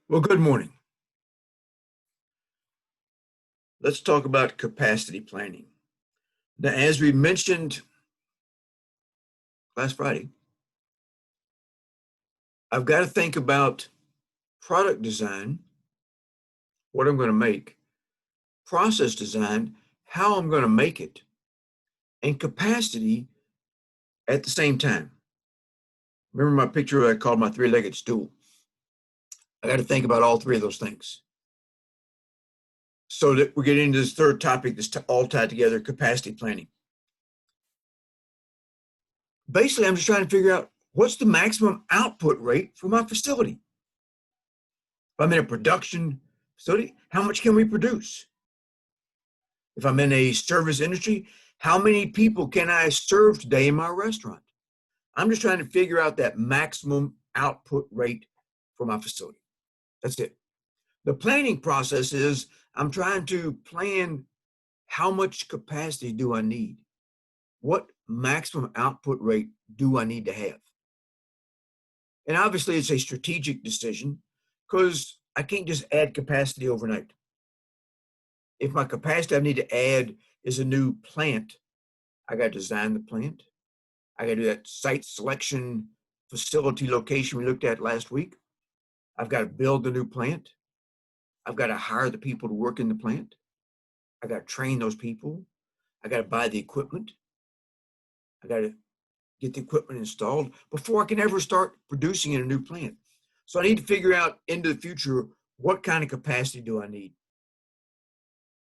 Well, good morning. Let's talk about capacity planning. Now, as we mentioned last Friday, I've got to think about product design, what I'm going to make, process design, how I'm going to make it, and capacity at the same time. Remember my picture I called my three-legged stool? I got to think about all three of those things. So that we're getting into this third topic that's all tied together, capacity planning. Basically, I'm just trying to figure out what's the maximum output rate for my facility. If I'm in a production facility, how much can we produce? If I'm in a service industry, how many people can I serve today in my restaurant? I'm just trying to figure out that maximum output rate for my facility. That's it. The planning process is I'm trying to plan how much capacity do I need? What maximum output rate do I need to have? And obviously, it's a strategic decision because I can't just add capacity overnight. If my capacity I need to add is a new plant, I got to design the plant. I got to do that site selection facility location we looked at last week. I've got to build the new plant. I've got to hire the people to work in the plant. I got to train those people. I got to buy the equipment. I got to get the equipment installed before I can ever start producing in a new plant. So I need to figure out into the future, what kind of capacity do I need?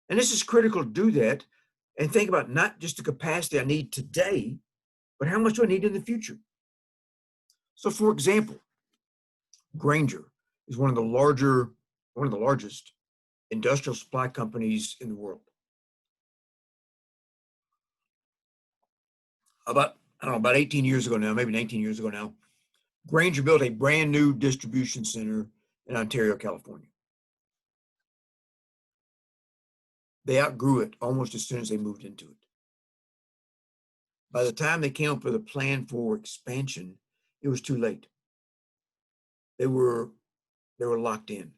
And this is critical to do that and think about not just the capacity I need today, but how much do I need in the future? So for example, Grainger is one of the largest industrial supply companies in the world. About 18 years ago now, maybe 19 years ago now, Grainger built a brand new distribution center in Ontario, California. They outgrew it almost as soon as they moved into it. By the time they came up with a plan for expansion, it was too late. They were locked in.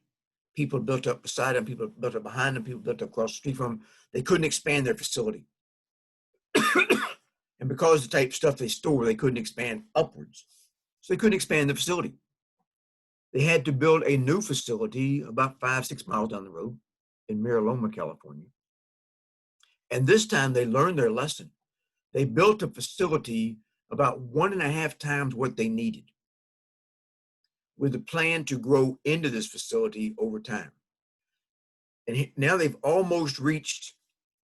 People built up beside them, people built up behind them, people built up across the street from them. They couldn't expand their facility. And because of the type of stuff they store, they couldn't expand upwards. So they couldn't expand the facility. They had to build a new facility about 5-6 miles down the road in Mariloma, California. And this time they learned their lesson. They built a facility about 1.5 times what they needed, with a plan to grow into this facility over time. And now they've almost reached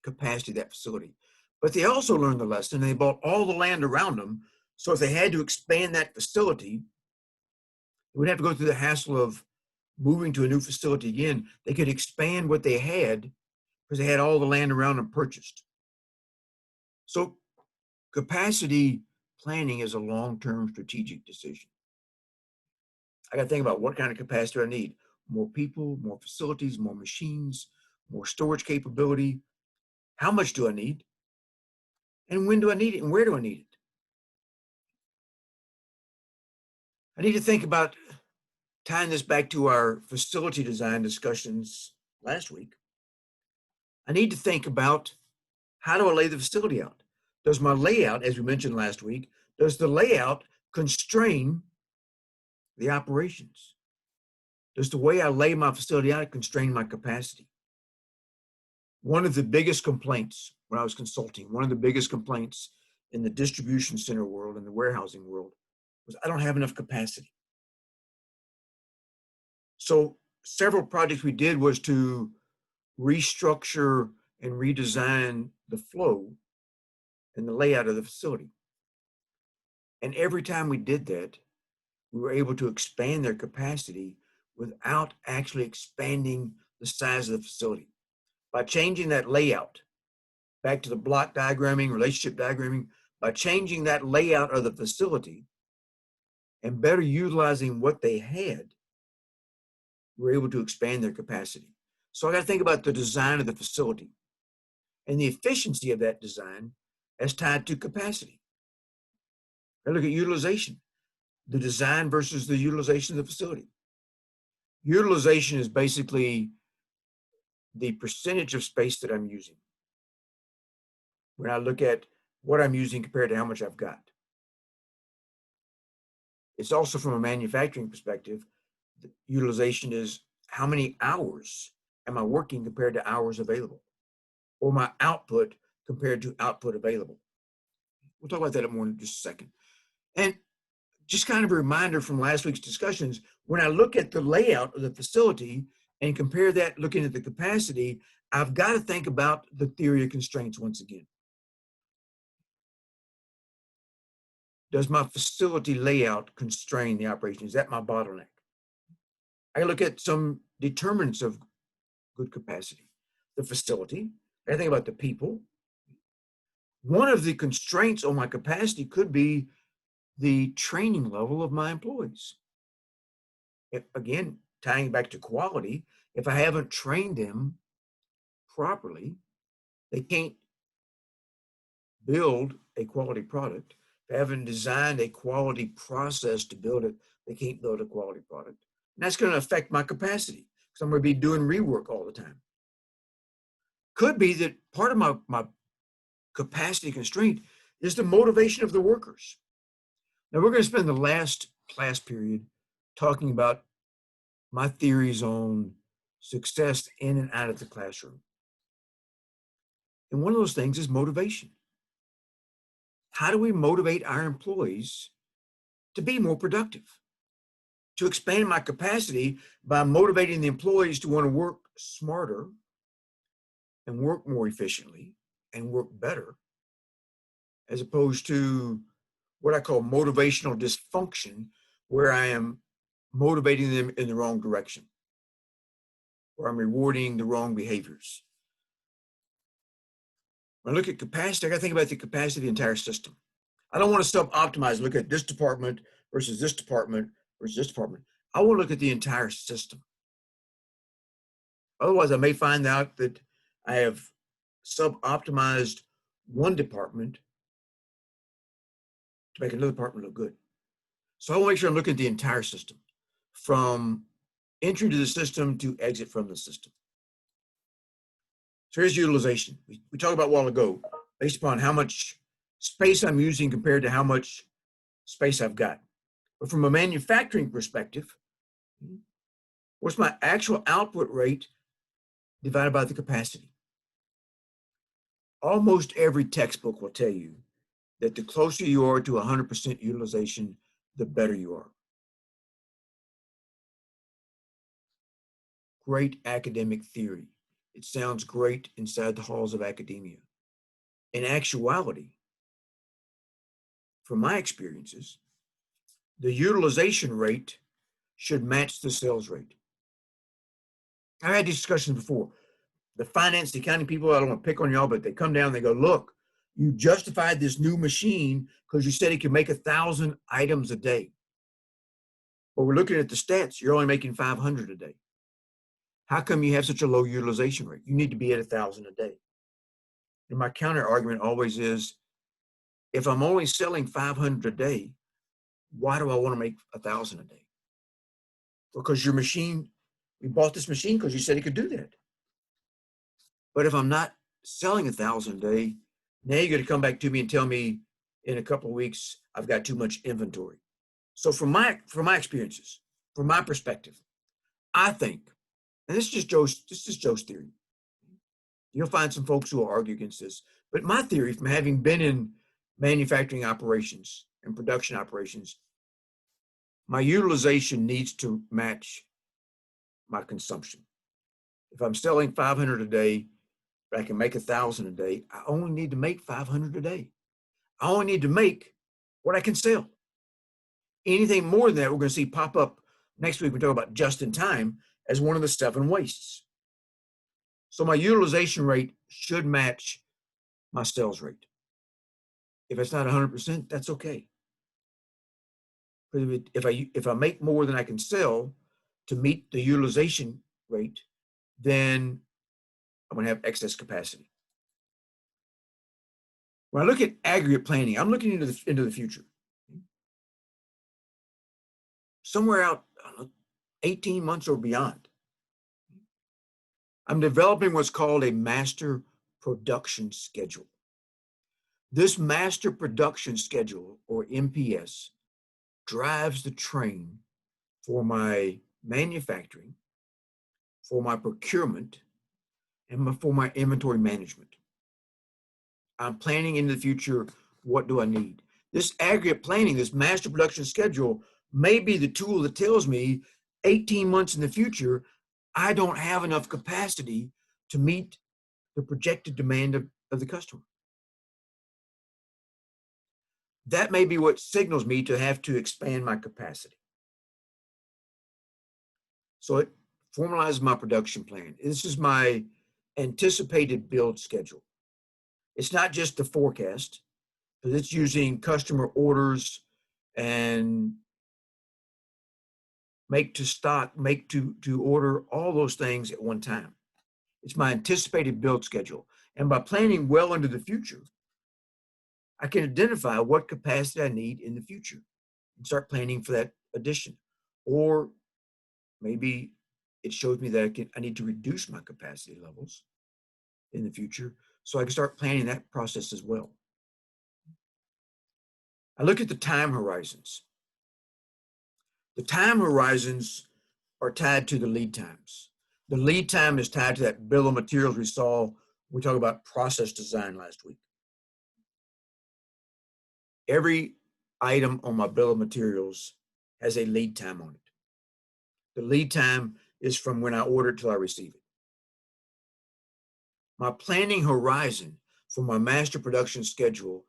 capacity of that facility. But they also learned the lesson. They bought all the land around them. So if they had to expand that facility, they would have to go through the hassle of moving to a new facility again. They could expand what they had because they had all the land around them purchased. So capacity planning is a long-term strategic decision. I got to think about what kind of capacity I need. More people, more facilities, more machines, more storage capability. How much do I need? And when do I need it? And where do I need it? I need to think about tying this back to our facility design discussions last week. I need to think about, how do I lay the facility out? Does my layout, as we mentioned last week, does the layout constrain the operations? Does the way I lay my facility out constrain my capacity? One of the biggest complaints when I was consulting, one of the biggest complaints in the distribution center world, in the warehousing world, was I don't have enough capacity. So several projects we did was to restructure and redesign the flow and the layout of the facility. And every time we did that, we were able to expand their capacity without actually expanding the size of the facility. By changing that layout, back to the block diagramming, relationship diagramming, by changing that layout of the facility and better utilizing what they had, we were able to expand their capacity. So I got to think about the design of the facility and the efficiency of that design as tied to capacity. I look at utilization, the design versus the utilization of the facility. Utilization is basically the percentage of space that I'm using when I look at what I'm using compared to how much I've got. It's also from a manufacturing perspective, the utilization is how many hours am I working compared to hours available, or my output compared to output available. We'll talk about that more in just a second. And just kind of a reminder from last week's discussions, when I look at the layout of the facility and compare that looking at the capacity, I've got to think about the theory of constraints once again. Does my facility layout constrain the operation? Is that my bottleneck? I look at some determinants of good capacity. The facility, I think about the people. One of the constraints on my capacity could be the training level of my employees. Again, tying back to quality, if I haven't trained them properly, they can't build a quality product. If I haven't designed a quality process to build it, they can't build a quality product. And that's going to affect my capacity because I'm going to be doing rework all the time. Could be that part of my capacity constraint is the motivation of the workers. Now, we're going to spend the last class period talking about my theories on success in and out of the classroom. And one of those things is motivation. How do we motivate our employees to be more productive? To expand my capacity by motivating the employees to want to work smarter and work more efficiently and work better, as opposed to what I call motivational dysfunction, where I am motivating them in the wrong direction, or I'm rewarding the wrong behaviors. When I look at capacity, I got to think about the capacity of the entire system. I don't want to sub-optimize, look at this department versus this department versus this department. I want to look at the entire system. Otherwise, I may find out that I have sub-optimized one department to make another department look good. So I want to make sure I'm looking at the entire system, from entry to the system to exit from the system. So here's utilization. We talked about a while ago, based upon how much space I'm using compared to how much space I've got. But from a manufacturing perspective, what's my actual output rate divided by the capacity? Almost every textbook will tell you that the closer you are to 100% utilization, the better you are. Great academic theory. It sounds great inside the halls of academia. In actuality, from my experiences, the utilization rate should match the sales rate. I've had these discussions before. The finance, the accounting people, I don't want to pick on y'all, but they come down and they go, look, you justified this new machine because you said it could make 1,000 items a day. But we're looking at the stats, you're only making 500 a day. How come you have such a low utilization rate? You need to be at 1,000 a day. And my counter argument always is, if I'm only selling 500 a day, why do I want to make 1,000 a day? Because your machine, we bought this machine because you said it could do that. But if I'm not selling 1,000 a day, now you're going to come back to me and tell me in a couple of weeks I've got too much inventory. So from my experiences, from my perspective, I think, and this is Joe's theory. You'll find some folks who will argue against this, but my theory, from having been in manufacturing operations and production operations, my utilization needs to match my consumption. If I'm selling 500 a day, but I can make 1,000 a day, I only need to make 500 a day. I only need to make what I can sell. Anything more than that, we're going to see pop up next week. We talk about just in time as one of the 7 wastes. So my utilization rate should match my sales rate. If it's not 100%, that's okay. If I make more than I can sell to meet the utilization rate, then I'm going to have excess capacity. When I look at aggregate planning, I'm looking into the future. Somewhere out, I don't know, 18 months or beyond. I'm developing what's called a master production schedule. This master production schedule, or MPS, drives the train for my manufacturing, for my procurement, and for my inventory management. I'm planning into the future, what do I need? This aggregate planning, this master production schedule, may be the tool that tells me 18 months in the future, I don't have enough capacity to meet the projected demand of the customer. That may be what signals me to have to expand my capacity. So it formalizes my production plan. This is my anticipated build schedule. It's not just the forecast, but it's using customer orders and make to stock, make to order, all those things at one time. It's my anticipated build schedule. And by planning well into the future, I can identify what capacity I need in the future and start planning for that addition. Or maybe it shows me that I need to reduce my capacity levels in the future, so I can start planning that process as well. I look at the time horizons. The time horizons are tied to the lead times. The lead time is tied to that bill of materials we saw when we talked about process design last week. Every item on my bill of materials has a lead time on it. The lead time is from when I order it till I receive it. My planning horizon for my master production schedule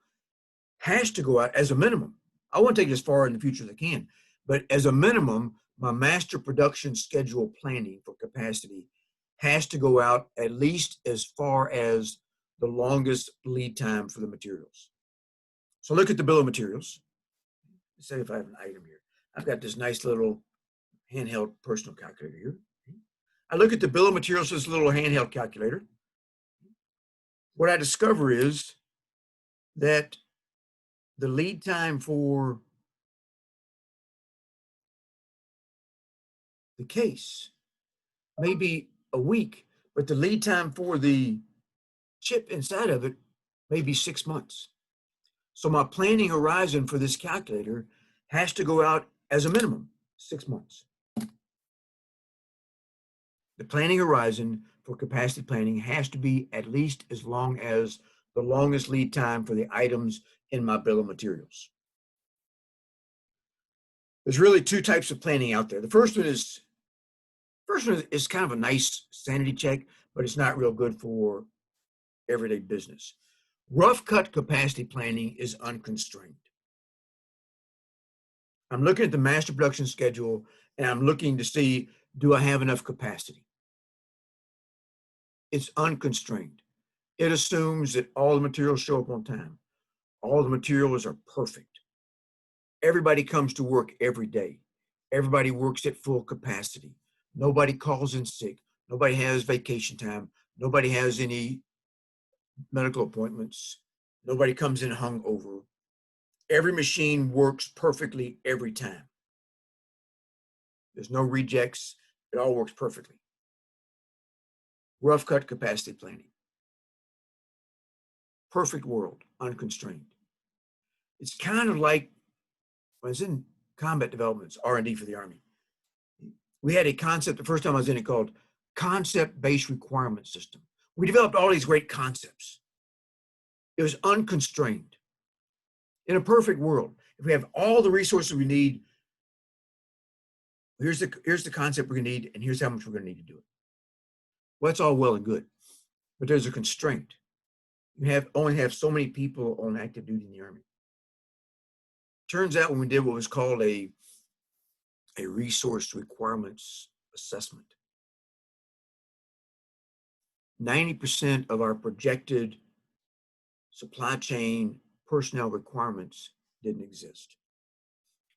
has to go out as a minimum. I want to take it as far in the future as I can, but as a minimum, my master production schedule planning for capacity has to go out at least as far as the longest lead time for the materials. So look at the bill of materials. Let's say if I have an item here, I've got this nice little handheld personal calculator here. I look at the bill of materials, this little handheld calculator. What I discover is that the lead time for the case may be a week, but the lead time for the chip inside of it may be 6 months. So my planning horizon for this calculator has to go out as a minimum 6 months. The planning horizon for capacity planning has to be at least as long as the longest lead time for the items in my bill of materials. There's really two types of planning out there. The first one is kind of a nice sanity check, but it's not real good for everyday business. Rough cut capacity planning is unconstrained. I'm looking at the master production schedule and I'm looking to see, do I have enough capacity? It's unconstrained. It assumes that all the materials show up on time. All the materials are perfect. Everybody comes to work every day. Everybody works at full capacity. Nobody calls in sick. Nobody has vacation time. Nobody has any medical appointments. Nobody comes in hungover. Every machine works perfectly every time. There's no rejects. It all works perfectly. Rough cut capacity planning. Perfect world, unconstrained. It's kind of like when I was in combat developments, R&D for the Army. We had a concept the first time I was in it called concept-based requirement system. We developed all these great concepts. It was unconstrained. In a perfect world, if we have all the resources we need, here's the concept we're going to need, and here's how much we're going to need to do it. Well, that's all well and good, but there's a constraint. You only have so many people on active duty in the Army. Turns out when we did what was called a resource requirements assessment, 90% of our projected supply chain personnel requirements didn't exist,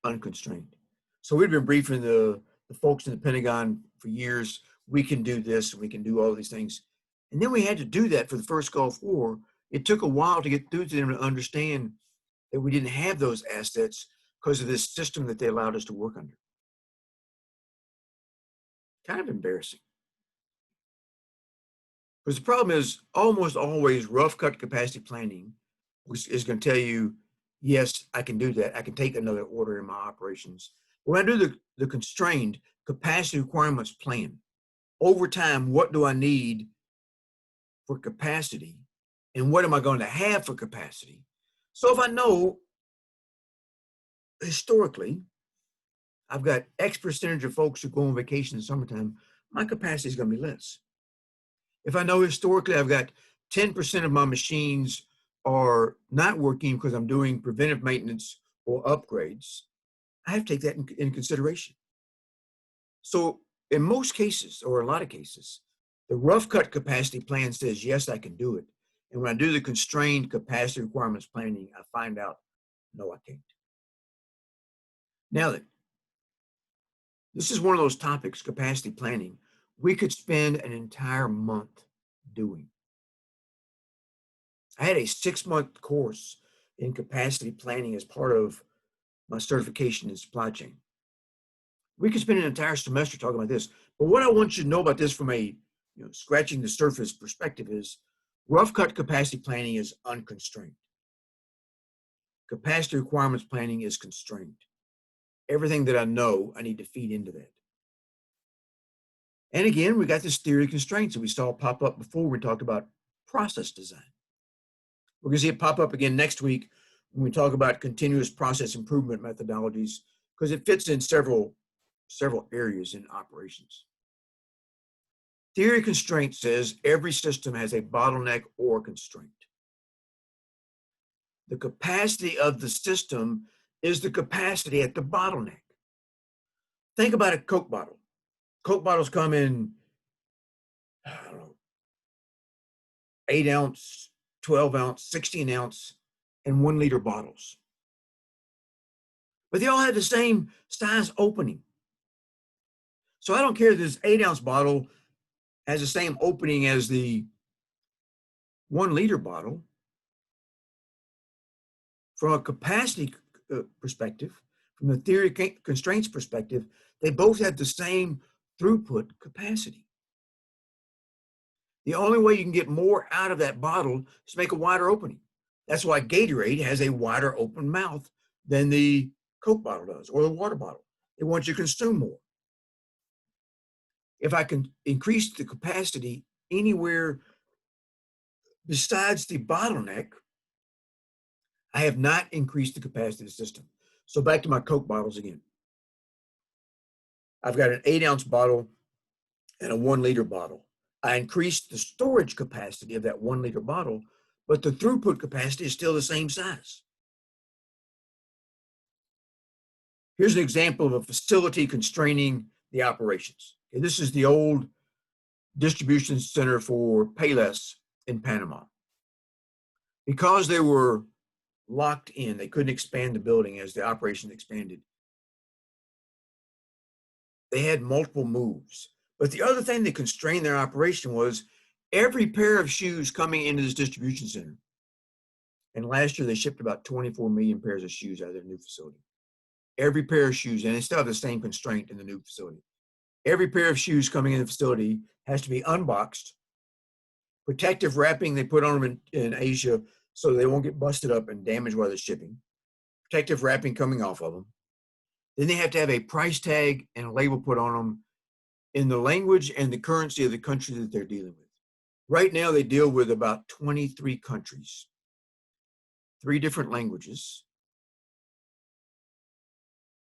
unconstrained. So we'd been briefing the folks in the Pentagon for years. We can do this, we can do all these things. And then we had to do that for the first Gulf War. It took a while to get through to them to understand that we didn't have those assets because of this system that they allowed us to work under. Kind of embarrassing. Because the problem is almost always rough cut capacity planning, which is going to tell you, yes, I can do that. I can take another order in my operations. When I do the constrained capacity requirements plan, over time, what do I need for capacity and what am I going to have for capacity? So if I know historically, I've got X percentage of folks who go on vacation in the summertime, my capacity is going to be less. If I know historically I've got 10% of my machines are not working because I'm doing preventive maintenance or upgrades, I have to take that in consideration. So in most cases, or a lot of cases, the rough cut capacity plan says, yes, I can do it. And when I do the constrained capacity requirements planning, I find out, no, I can't. Now then, this is one of those topics, capacity planning, we could spend an entire month doing. I had a 6-month course in capacity planning as part of my certification in supply chain. We could spend an entire semester talking about this, but what I want you to know about this from a scratching the surface perspective is rough cut capacity planning is unconstrained. Capacity requirements planning is constrained. Everything that I know, I need to feed into that. And again, we got this theory of constraints that we saw pop up before we talked about process design. We're going to see it pop up again next week when we talk about continuous process improvement methodologies, because it fits in several areas in operations. Theory of constraint says every system has a bottleneck or constraint. The capacity of the system is the capacity at the bottleneck. Think about a Coke bottle. Coke bottles come in, I don't know, 8 ounce, 12 ounce, 16 ounce, and 1 liter bottles. But they all have the same size opening. So I don't care if this 8 ounce bottle has the same opening as the 1 liter bottle. From a capacity perspective, from the theory constraints perspective, they both have the same throughput capacity. The only way you can get more out of that bottle is to make a wider opening. That's why Gatorade has a wider open mouth than the Coke bottle does, or the water bottle. They want you to consume more. If I can increase the capacity anywhere besides the bottleneck, I have not increased the capacity of the system. So back to my Coke bottles again. I've got an 8 ounce bottle and a 1 liter bottle. I increased the storage capacity of that 1 liter bottle, but the throughput capacity is still the same size. Here's an example of a facility constraining the operations. Okay, this is the old distribution center for Payless in Panama. Because they were locked in, they couldn't expand the building as the operation expanded. They had multiple moves. But the other thing that constrained their operation was every pair of shoes coming into this distribution center. And last year they shipped about 24 million pairs of shoes out of their new facility. Every pair of shoes, and they still have the same constraint in the new facility. Every pair of shoes coming in the facility has to be unboxed. Protective wrapping they put on them in Asia so they won't get busted up and damaged while they're shipping. Protective wrapping coming off of them. Then they have to have a price tag and a label put on them in the language and the currency of the country that they're dealing with. Right now, they deal with about 23 countries, 3 different languages,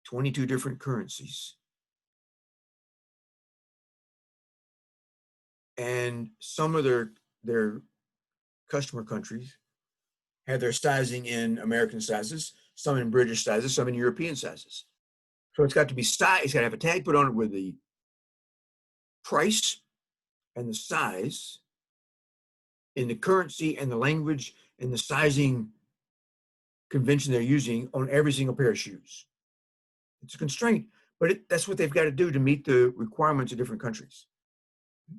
22 different currencies. And some of their customer countries have their sizing in American sizes, some in British sizes, some in European sizes. So it's got to be size, it's got to have a tag put on it with the price and the size in the currency and the language and the sizing convention they're using on every single pair of shoes. It's a constraint, but that's what they've got to do to meet the requirements of different countries.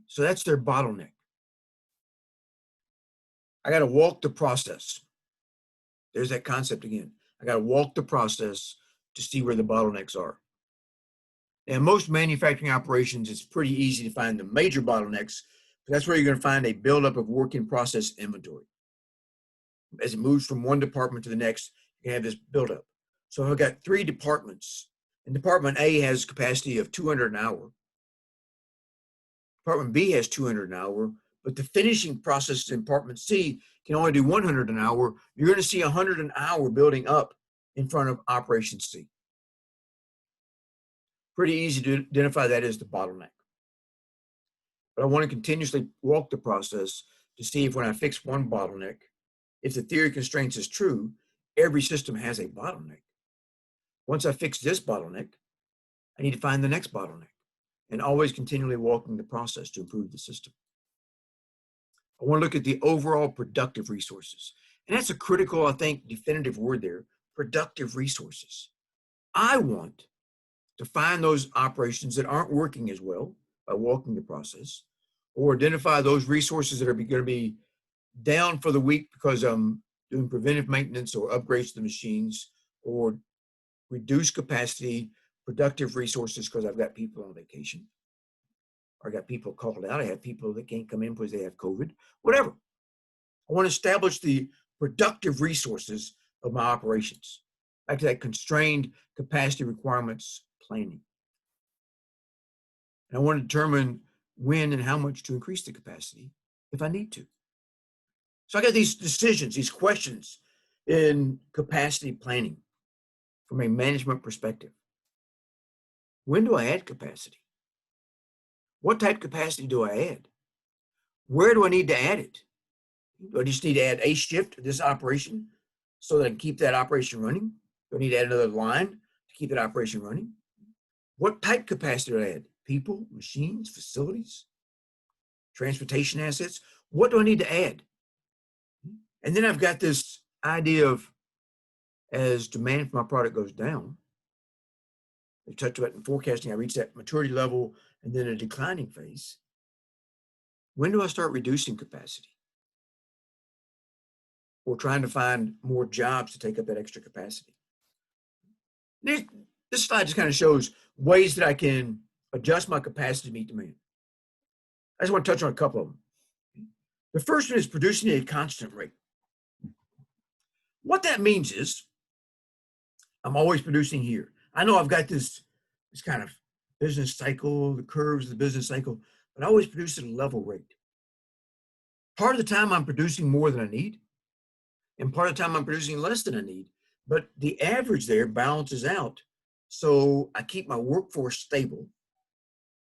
So that's their bottleneck. I got to walk the process. There's that concept again. I got to walk the process to see where the bottlenecks are. Now, most manufacturing operations, it's pretty easy to find the major bottlenecks, but that's where you're going to find a buildup of work in process inventory. As it moves from one department to the next, you can have this buildup. So I've got 3 departments, and Department A has capacity of 200 an hour. Department B has 200 an hour, but the finishing process in Department C can only do 100 an hour. You're going to see 100 an hour building up in front of Operation C. Pretty easy to identify that as the bottleneck. But I want to continuously walk the process to see if when I fix one bottleneck, if the theory of constraints is true, every system has a bottleneck. Once I fix this bottleneck, I need to find the next bottleneck and always continually walking the process to improve the system. I want to look at the overall productive resources. And that's a critical, I think, definitive word there, productive resources. I want to find those operations that aren't working as well by walking the process, or identify those resources that are going to be down for the week because I'm doing preventive maintenance or upgrades to the machines, or reduce capacity, productive resources because I've got people on vacation, or I got people called out. I have people that can't come in because they have COVID, whatever. I want to establish the productive resources of my operations. Back to that constrained capacity requirements planning. And I want to determine when and how much to increase the capacity if I need to. So I got these decisions, these questions in capacity planning from a management perspective. When do I add capacity? What type of capacity do I add? Where do I need to add it? Do I just need to add a shift to this operation so that I can keep that operation running? Do I need to add another line to keep that operation running? What type capacity do I add? People, machines, facilities, transportation assets? What do I need to add? And then I've got this idea of, as demand for my product goes down, we touched about in forecasting, I reach that maturity level and then a declining phase. When do I start reducing capacity? Or trying to find more jobs to take up that extra capacity? This slide just kind of shows ways that I can adjust my capacity to meet demand. I just want to touch on a couple of them. The first one is producing at a constant rate. What that means is I'm always producing here. I know I've got this kind of business cycle, the curves of the business cycle, but I always produce at a level rate. Part of the time I'm producing more than I need, and part of the time I'm producing less than I need, but the average there balances out. So I keep my workforce stable,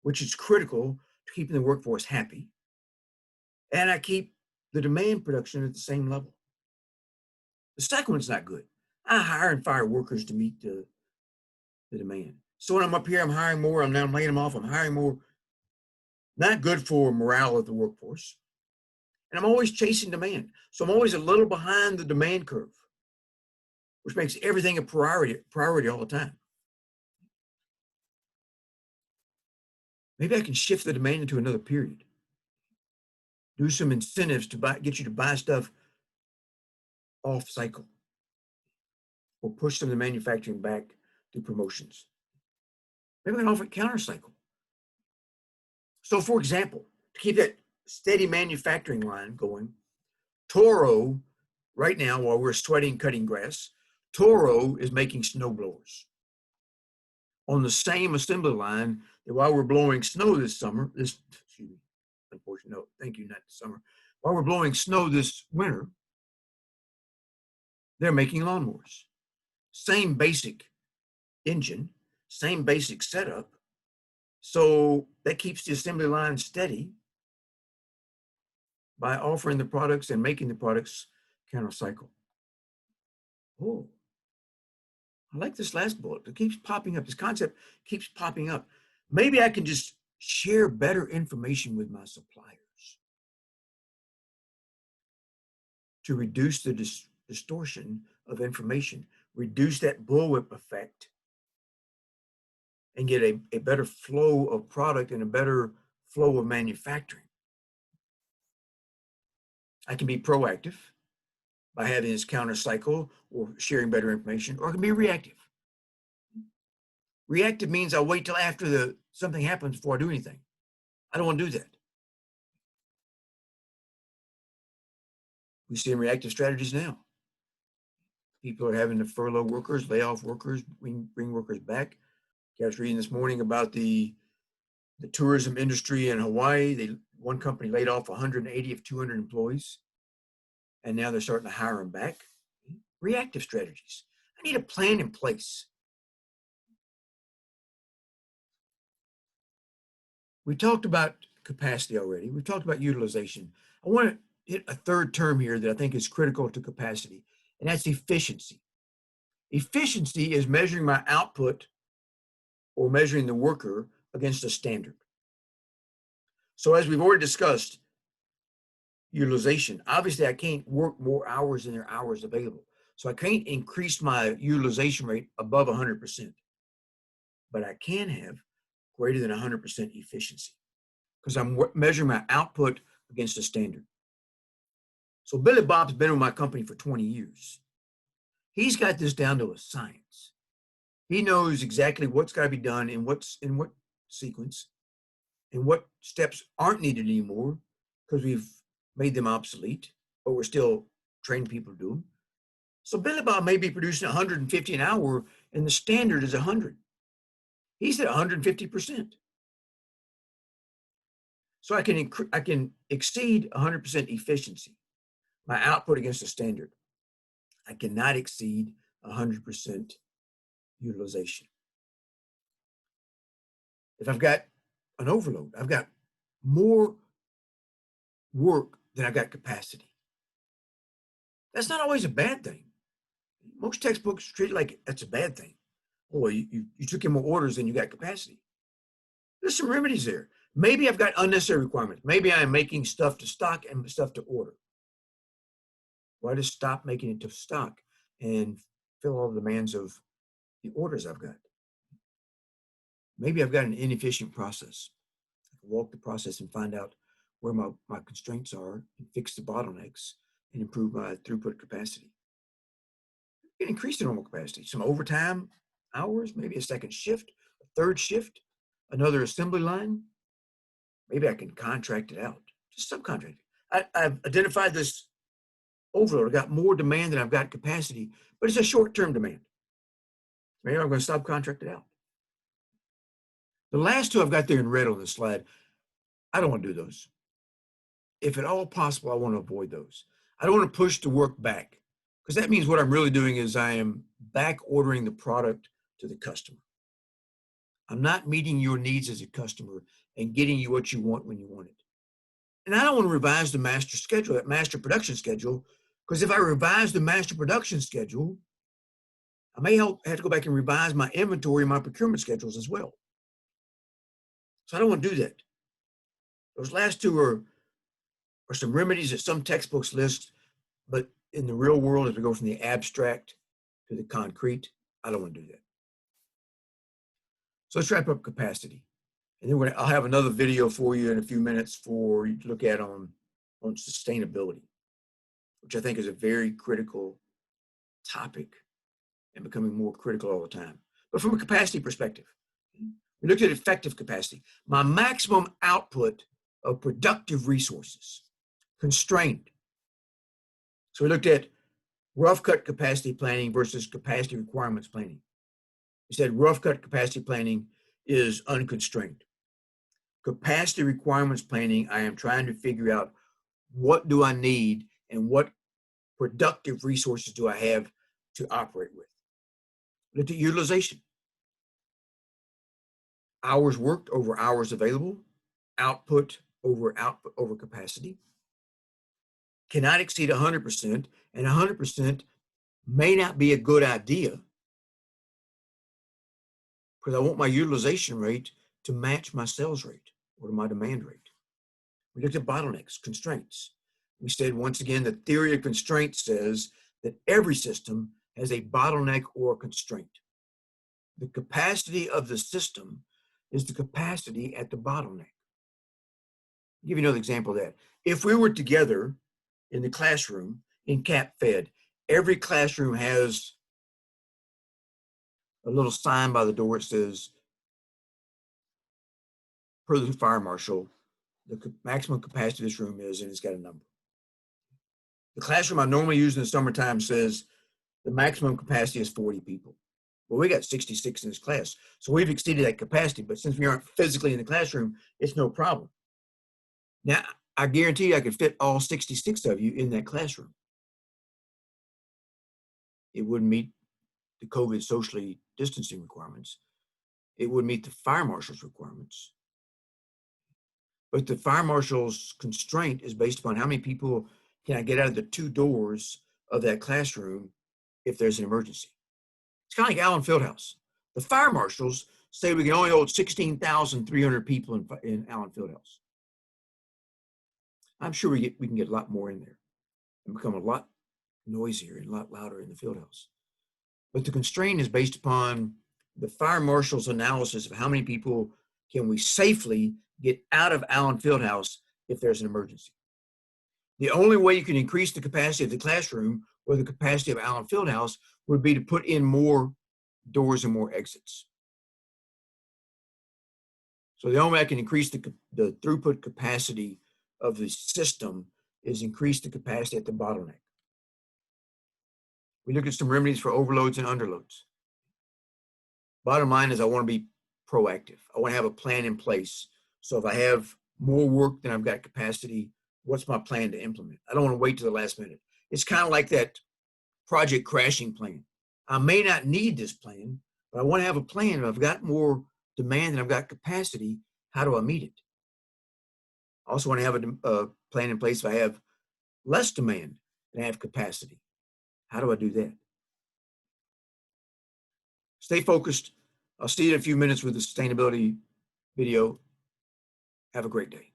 which is critical to keeping the workforce happy, and I keep the demand production at the same level. The second one's not good. I hire and fire workers to meet the demand. So when I'm up here, I'm hiring more. I'm now laying them off. I'm hiring more. Not good for morale of the workforce. And I'm always chasing demand. So I'm always a little behind the demand curve, which makes everything a priority all the time. Maybe I can shift the demand into another period. Do some incentives to get you to buy stuff off cycle, or push some of the manufacturing back through promotions. Maybe I can offer a counter cycle. So for example, to keep that steady manufacturing line going, Toro, right now, while we're sweating cutting grass, Toro is making snow blowers on the same assembly line that while we're blowing snow this summer, excuse me, unfortunately, no, thank you, not this summer. While we're blowing snow this winter, they're making lawnmowers. Same basic engine, same basic setup. So that keeps the assembly line steady by offering the products and making the products counter cycle. Oh, I like this last bullet. It keeps popping up. This concept keeps popping up. Maybe I can just share better information with my suppliers to reduce the distortion of information, reduce that bullwhip effect, and get a better flow of product and a better flow of manufacturing. I can be proactive by having this counter cycle or sharing better information, or I can be reactive. Reactive means I'll wait till after something happens before I do anything. I don't want to do that. We see in reactive strategies now. People are having to furlough workers, lay off workers, bring workers back. I was reading this morning about the tourism industry in Hawaii. One company laid off 180 of 200 employees, and now they're starting to hire them back. Reactive strategies. I need a plan in place. We talked about capacity already. We've talked about utilization. I want to hit a third term here that I think is critical to capacity, and that's efficiency. Efficiency is measuring my output or measuring the worker against a standard. So as we've already discussed, utilization, obviously I can't work more hours than there are hours available. So I can't increase my utilization rate above 100%, but I can have greater than 100% efficiency because I'm measuring my output against a standard. So Billy Bob's been with my company for 20 years. He's got this down to a science. He knows exactly what's got to be done in what sequence and what steps aren't needed anymore because we've made them obsolete, but we're still training people to do them. So Billy Bob may be producing 150 an hour and the standard is 100. He's at 150%. So I can exceed 100% efficiency, my output against the standard. I cannot exceed 100% utilization. If I've got an overload, I've got more work than I've got capacity. That's not always a bad thing. Most textbooks treat it like that's a bad thing. Boy, you took in more orders than you got capacity. There's some remedies there. Maybe I've got unnecessary requirements. Maybe I'm making stuff to stock and stuff to order. Why just stop making it to stock and fill all the demands of the orders I've got? Maybe I've got an inefficient process. I can walk the process and find out where my constraints are and fix the bottlenecks and improve my throughput capacity. You can increase the normal capacity. Some overtime hours, maybe a second shift, a third shift, another assembly line. Maybe I can contract it out, just subcontract it. I've identified this overload. I've got more demand than I've got capacity, but it's a short-term demand. Maybe I'm going to subcontract it out. The last two I've got there in red on the slide, I don't want to do those. If at all possible, I want to avoid those. I don't want to push the work back because that means what I'm really doing is I am back ordering the product to the customer. I'm not meeting your needs as a customer and getting you what you want when you want it. And I don't want to revise the master schedule, that master production schedule, because if I revise the master production schedule, I may have to go back and revise my inventory and my procurement schedules as well. So I don't want to do that. Those last two are some remedies that some textbooks list, but in the real world, as we go from the abstract to the concrete, I don't want to do that. So let's wrap up capacity. And then I'll have another video for you in a few minutes for you to look at on sustainability, which I think is a very critical topic and becoming more critical all the time. But from a capacity perspective, we looked at effective capacity, my maximum output of productive resources, constrained. So we looked at rough cut capacity planning versus capacity requirements planning. We said rough cut capacity planning is unconstrained. Capacity requirements planning, I am trying to figure out what do I need and what productive resources do I have to operate with. Look at utilization. Hours worked over hours available, output over capacity. Cannot exceed 100%, and 100% may not be a good idea because I want my utilization rate to match my sales rate or my demand rate. We looked at bottlenecks, constraints. We said, once again, the theory of constraints says that every system has a bottleneck or a constraint. The capacity of the system is the capacity at the bottleneck. I'll give you another example of that. If we were together in the classroom in CAP Fed, every classroom has a little sign by the door that says, per the fire marshal, the maximum capacity of this room is, and it's got a number. The classroom I normally use in the summertime says the maximum capacity is 40 people. Well, we got 66 in this class, so we've exceeded that capacity, but since we aren't physically in the classroom, it's no problem. Now, I guarantee you I could fit all 66 of you in that classroom. It wouldn't meet the COVID socially distancing requirements. It would meet the fire marshal's requirements. But the fire marshal's constraint is based upon how many people can I get out of the 2 doors of that classroom if there's an emergency. It's kind of like Allen Fieldhouse. The fire marshals say we can only hold 16,300 people in Allen Fieldhouse. I'm sure we can get a lot more in there and become a lot noisier and a lot louder in the Fieldhouse. But the constraint is based upon the fire marshal's analysis of how many people can we safely get out of Allen Fieldhouse if there's an emergency. The only way you can increase the capacity of the classroom or the capacity of Allen Fieldhouse would be to put in more doors and more exits. So the only way I can increase the throughput capacity of the system is increase the capacity at the bottleneck. We look at some remedies for overloads and underloads. Bottom line is I want to be proactive. I want to have a plan in place. So if I have more work than I've got capacity, what's my plan to implement? I don't want to wait to the last minute. It's kind of like that project crashing plan. I may not need this plan, but I want to have a plan. If I've got more demand than I've got capacity, how do I meet it? I also want to have a plan in place if I have less demand than I have capacity. How do I do that? Stay focused. I'll see you in a few minutes with the sustainability video. Have a great day.